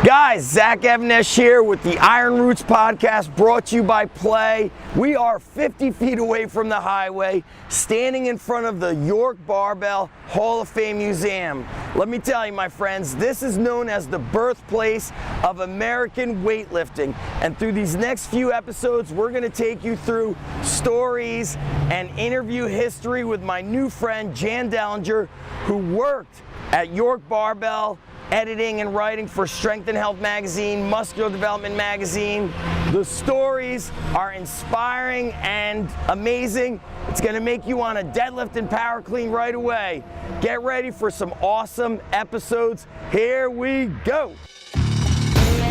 Guys, Zach Evanesh here with the Iron Roots podcast brought to you by Play. We are 50 feet away from the highway, standing in front of the York Barbell Hall of Fame Museum. Let me tell you, my friends, this is known as the birthplace of American weightlifting. And through these next few episodes, we're going to take you through stories and interview history with my new friend, Jan Dellinger, who worked at York Barbell, editing and writing for Strength and Health magazine, Muscular Development magazine. The stories are inspiring and amazing. It's gonna make you want to deadlift and power clean right away. Get ready for some awesome episodes. Here we go.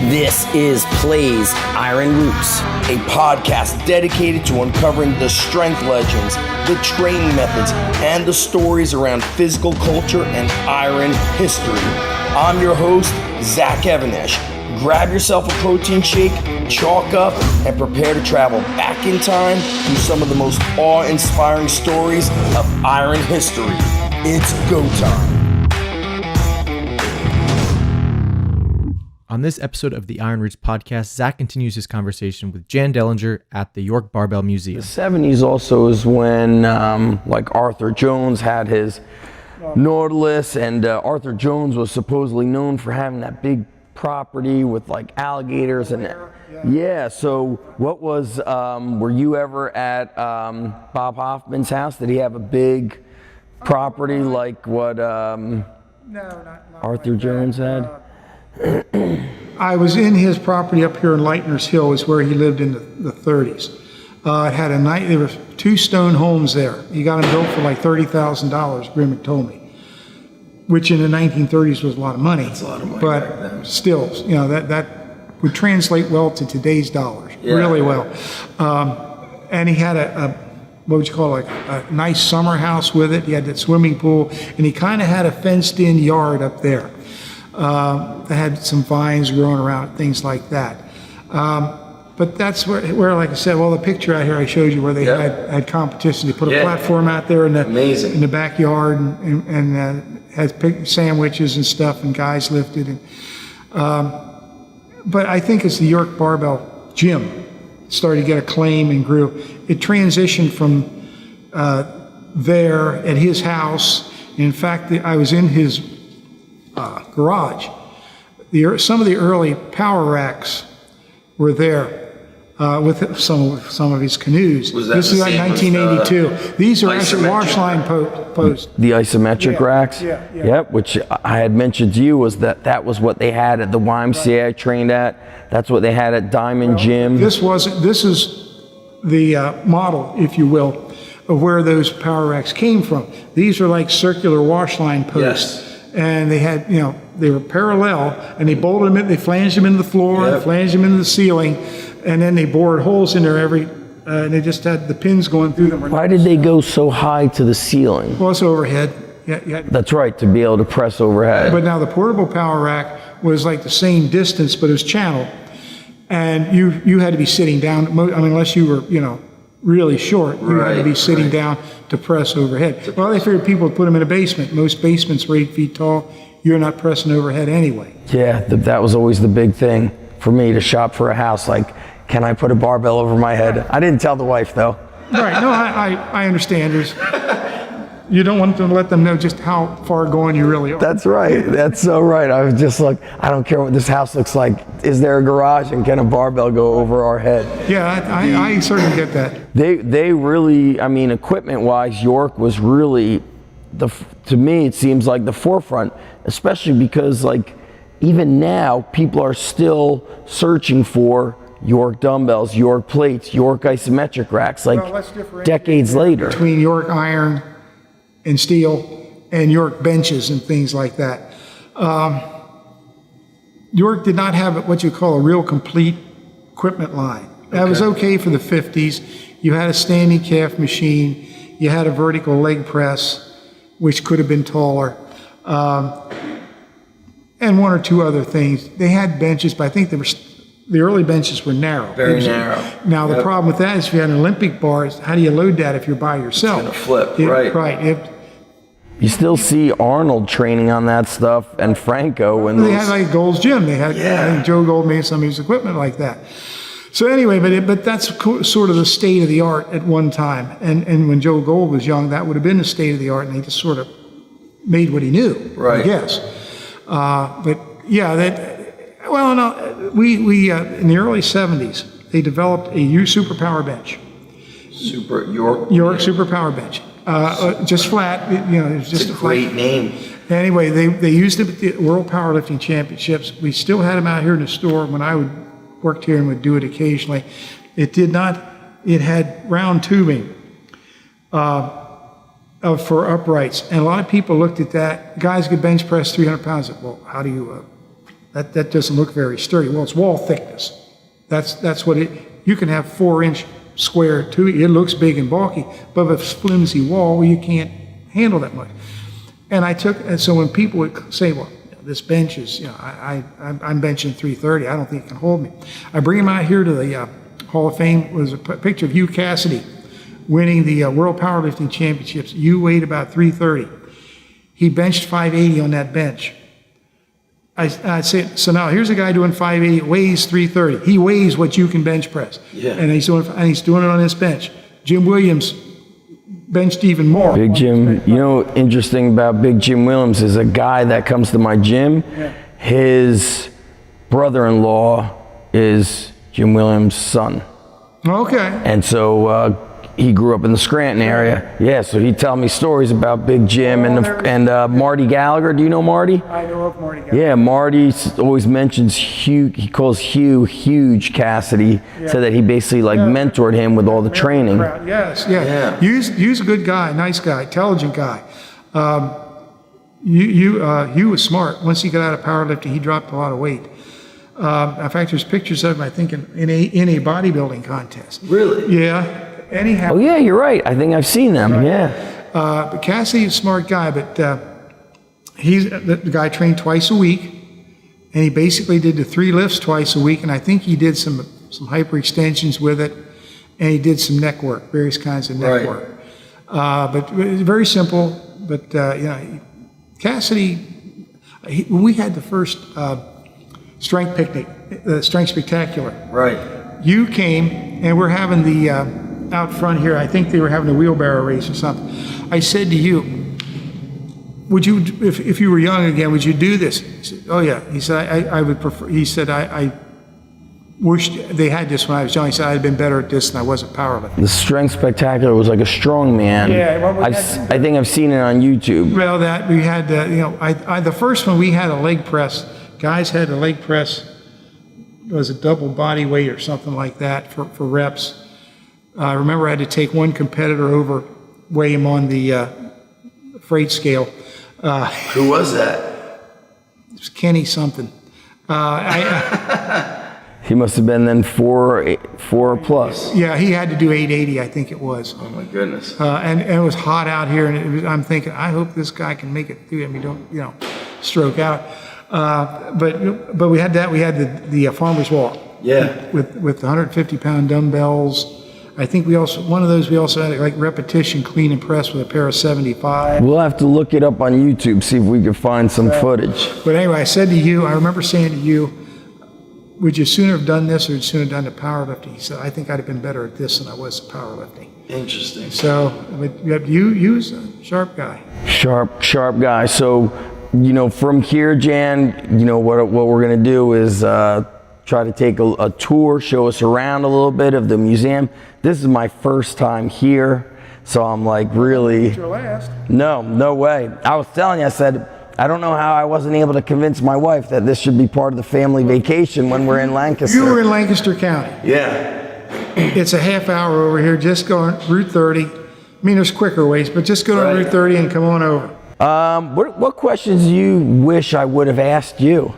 This is Play's Iron Roots, a podcast dedicated to uncovering the strength legends, the training methods, and the stories around physical culture and iron history. I'm your host, Zach Evanesh. Grab yourself a protein shake, chalk up, and prepare to travel back in time through some of the most awe-inspiring stories of iron history. It's go time. On this episode of the Iron Roots podcast, Zach continues his conversation with Jan Dellinger at the York Barbell Museum. The 70s also is when like Arthur Jones had his Nautilus, and Arthur Jones was supposedly known for having that big property with like alligators and yeah. So what was were you ever at Bob Hoffman's house? Did he have a big property like what not Arthur like Jones had? I was in his property up here in Lightner's Hill, is where he lived in the 30s. It had there were 2 stone homes there. He got them built for like $30,000, Grimmick told me, which in the 1930s was a lot of money. That's a lot of money. But still, you know, that would translate well to today's dollars, really well. And he had a what would you call it, a nice summer house with it. He had that swimming pool, and he kind of had a fenced-in yard up there. That had some vines growing around it, things like that. But that's where, like I said, well, the picture out here I showed you where they had competition. They put a platform out there in the backyard and had sandwiches and stuff, and guys lifted. And but I think as the York Barbell gym started to get acclaim and grew, it transitioned from there at his house. In fact, I was in his garage. Some of the early power racks were there with some of his canoes. This is like 1982. These are actually wash line posts. The isometric racks? Yeah. Yep, which I had mentioned to you was that was what they had at the YMCA I trained at. That's what they had at Diamond Gym. This is the model, if you will, of where those power racks came from. These are like circular wash line posts. Yes. And they had, they were parallel, and they bolted them in, they flanged them into the floor, they flanged them into the ceiling, and then they bored holes in there and they just had the pins going through them. Why did they go so high to the ceiling? Well, it's overhead. Yeah. That's right, to be able to press overhead. But now the portable power rack was like the same distance, but it was channeled. And you had to be sitting down, unless you were, really short, you had to be sitting down to press overhead. Well, they figured people would put them in a basement. Most basements were 8 feet tall. You're not pressing overhead anyway. Yeah, that was always the big thing for me to shop for a house. Like, can I put a barbell over my head? I didn't tell the wife, though. Right, no, I understand. You don't want to let them know just how far going you really are. That's right. That's so right. I was just like, I don't care what this house looks like. Is there a garage, and can a barbell go over our head? Yeah, I certainly get that. They really, equipment-wise, York was really, to me, it seems like the forefront, especially because, even now, people are still searching for York dumbbells, York plates, York isometric racks, decades later. Between York iron and steel and York benches and things like that. York did not have what you call a real complete equipment line. That was okay for the 50s. You had a standing calf machine. You had a vertical leg press, which could have been taller. And one or two other things. They had benches, but I think the early benches were narrow. Very narrow. Now, the problem with that is if you had an Olympic bar, how do you load that if you're by yourself? It's going to flip, right. Right. You still see Arnold training on that stuff and Franco. And they had like Gold's Gym. They had, I think Joe Gold made some of his equipment like that. So anyway, but that's sort of the state of the art at one time. And when Joe Gold was young, that would have been the state of the art, and he just sort of made what he knew, I guess. But yeah, we in the early 70s, they developed a Superpower bench. York Superpower bench. Just flat, it was just a great name. Anyway, they used it at the World Powerlifting Championships. We still had them out here in the store when I worked here and would do it occasionally. It had round tubing for uprights. And a lot of people looked at that. Guys could bench press 300 pounds. Well, how do you, that doesn't look very sturdy. Well, it's wall thickness. That's what you can have 4-inch square tubing. It looks big and bulky, but with a flimsy wall, you can't handle that much. And so when people would say, well, this bench is, I'm benching 330. I don't think it can hold me. I bring him out here to the Hall of Fame. It was a picture of Hugh Cassidy winning the World Powerlifting Championships. Hugh weighed about 330. He benched 580 on that bench. I said, so now here's a guy doing 580, weighs 330. He weighs what you can bench press. Yeah. And he's doing it on this bench. Jim Williams benched even more. Big Jim, interesting about Big Jim Williams is a guy that comes to my gym. Yeah. His brother-in-law is Jim Williams' son. Okay. And so he grew up in the Scranton area. Yeah, so he'd tell me stories about Big Jim and Marty Gallagher. Do you know Marty? I know of Marty Gallagher. Yeah, Marty always mentions Hugh. He calls Hugh Huge Cassidy, so that he basically mentored him with all the training. Yes, yeah. Hugh's a good guy, nice guy, intelligent guy. Hugh was smart. Once he got out of powerlifting, he dropped a lot of weight. In fact, there's pictures of him, I think, in a bodybuilding contest. Really? Yeah. Anyhow. Oh yeah, you're right. I think I've seen them. Right. Yeah. But Cassidy's a smart guy, but the guy trained twice a week, and he basically did the 3 lifts twice a week, and I think he did some hyperextensions with it, and he did some neck work, various kinds of neck work. But it was very simple. But Cassidy, when we had the first strength picnic, the strength spectacular. Right. You came, and we're having the out front here, I think they were having a wheelbarrow race or something. I said to you, would you, if you were young again, would you do this? He said, oh yeah. He said, I would prefer, he said, I wished they had this when I was young. He said, I'd have been better at this than I was at powerlifting. The strength spectacular was like a strongman. Yeah. I think I've seen it on YouTube. Well, that we had, the first one we had a leg press. Guys had a leg press. It was a double body weight or something like that for reps. I remember I had to take one competitor over, weigh him on the freight scale. Who was that? It was Kenny something. He must have been then 4 plus. Yeah, he had to do 880, I think it was. Oh my goodness. And it was hot out here, and I'm thinking, I hope this guy can make it through. I mean, don't stroke out. But we had that. We had the farmer's walk. Yeah. With 150-pound dumbbells. I think we also had like repetition clean and press with a pair of 75. We'll have to look it up on YouTube, see if we can find some footage. But anyway, I remember saying to you, would you sooner have done this or would you sooner have done the powerlifting? He said, I think I'd have been better at this than I was at powerlifting. Interesting. So you was a sharp guy. Sharp guy. So, from here, Jan, what we're going to do is try to take a tour, show us around a little bit of the museum. This is my first time here, so I'm like really... Your last. No way. I was telling you, I said, I don't know how I wasn't able to convince my wife that this should be part of the family vacation when we're in Lancaster. You were in Lancaster County. Yeah. It's a half hour over here, just go on Route 30. I mean, there's quicker ways, but just go on Route 30 and come on over. What questions do you wish I would have asked you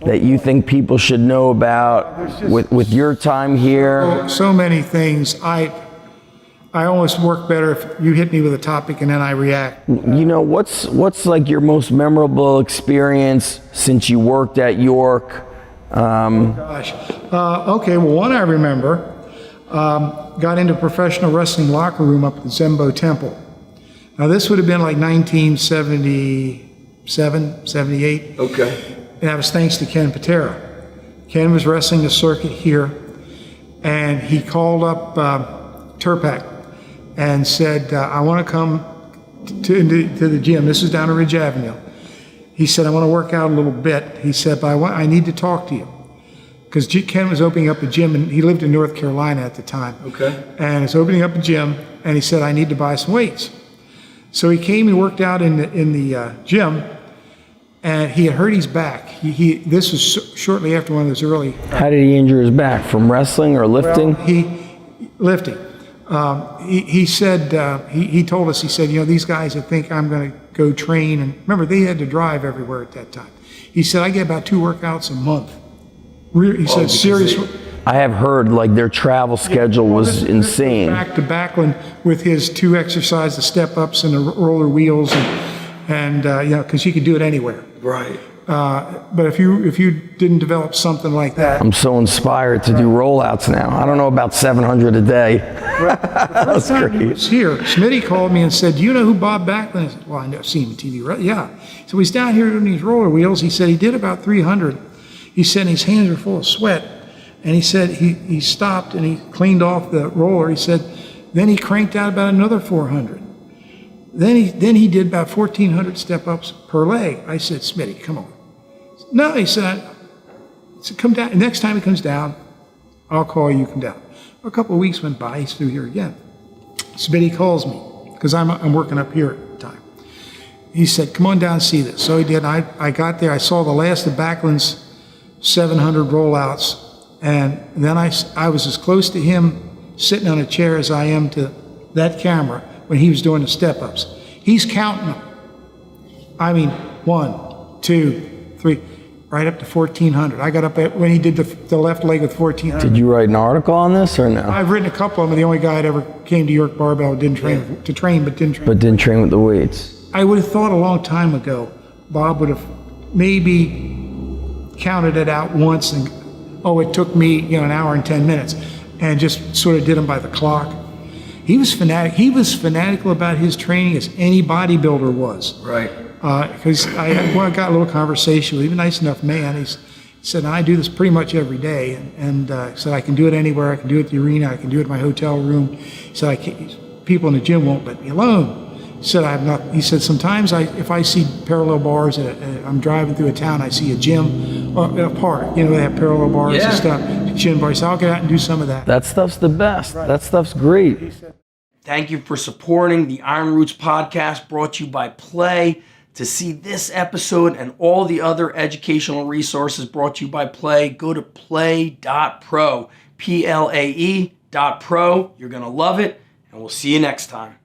that you think people should know about with your time here? So many things. I almost work better if you hit me with a topic and then I react. What's like your most memorable experience since you worked at York? Okay, well, one I remember, got into professional wrestling locker room up at the Zembo Temple. Now, this would have been like 1977, 78. Okay. And that was thanks to Ken Patera. Ken was wrestling the circuit here, and he called up Turpak and said, I want to come to the gym. This is down at Ridge Avenue. He said, I want to work out a little bit. He said, but I need to talk to you. Because Ken was opening up a gym, and he lived in North Carolina at the time. Okay. And he's opening up a gym, and he said, I need to buy some weights. So he came and worked out in the gym, and he had hurt his back. This was shortly after one of those early. How did he injure his back? From wrestling or lifting? Lifting. He said, he told us, he said, these guys that think I'm going to go train, and remember, they had to drive everywhere at that time. He said, I get about 2 workouts a month. He said, serious. I have heard like their travel schedule was insane. Back to Backlund with his 2 exercises, the step ups and the roller wheels, and because he could do it anywhere. Right. But if you didn't develop something like that, I'm so inspired to do rollouts now. I don't know about 700 a day. That's great. He was here. Smitty called me and said, "Do you know who Bob Backlund is?" I said, "Well, I never seen him on TV." Right? Yeah. So he's down here doing these roller wheels. He said he did about 300. He said his hands were full of sweat, and he said he stopped and he cleaned off the roller. He said then he cranked out about another 400. Then he did about 1,400 step-ups per leg. I said, Smitty, come on. No, he said, come down. Next time he comes down, I'll call you, come down. A couple of weeks went by, he's through here again. Smitty calls me, because I'm working up here at the time. He said, come on down and see this. So he did. I got there. I saw the last of Backlund's 700 rollouts, and then I was as close to him sitting on a chair as I am to that camera when he was doing the step-ups. He's counting them. I mean, 1, 2, 3, right up to 1,400. I got up when he did the left leg with 1,400. Did you write an article on this or no? I've written a couple of them. The only guy that ever came to York Barbell didn't train but didn't train. But didn't train with the weights. I would have thought a long time ago, Bob would have maybe counted it out once and, it took me an hour and 10 minutes, and just sort of did them by the clock. He was fanatic. He was fanatical about his training as any bodybuilder was. Right. Because I got a little conversation with him. He was a nice enough man. He said, I do this pretty much every day, and said I can do it anywhere. I can do it at the arena. I can do it in my hotel room. He said, people in the gym won't let me alone. He said, He said, sometimes if I see parallel bars, I'm driving through a town, I see a gym or a park. They have parallel bars and stuff. Gym bars. So I'll get out and do some of that. That stuff's the best. Right. That stuff's great. Thank you for supporting the Iron Roots podcast, brought to you by Play. To see this episode and all the other educational resources brought to you by Play, go to play.pro, Plae.pro. You're going to love it, and we'll see you next time.